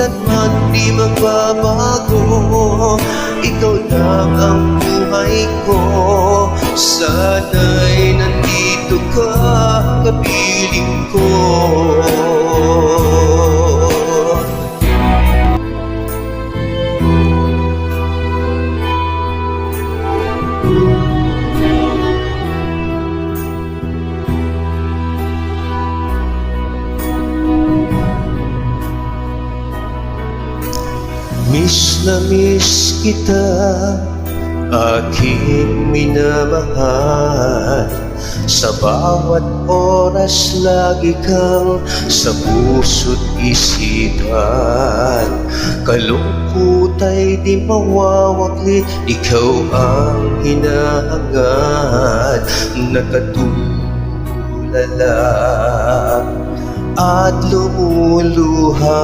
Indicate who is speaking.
Speaker 1: kailanman di magbabago. Ikaw lang ang buhay ko, sana'y nandito ka kapiling ko. Miss na miss kita, aking minamahal. Sa bawat oras lagi kang sa puso't isipan. Kalungkot ay di mawawakli, ikaw ang hinahangad. Nakatulala at lumuluha.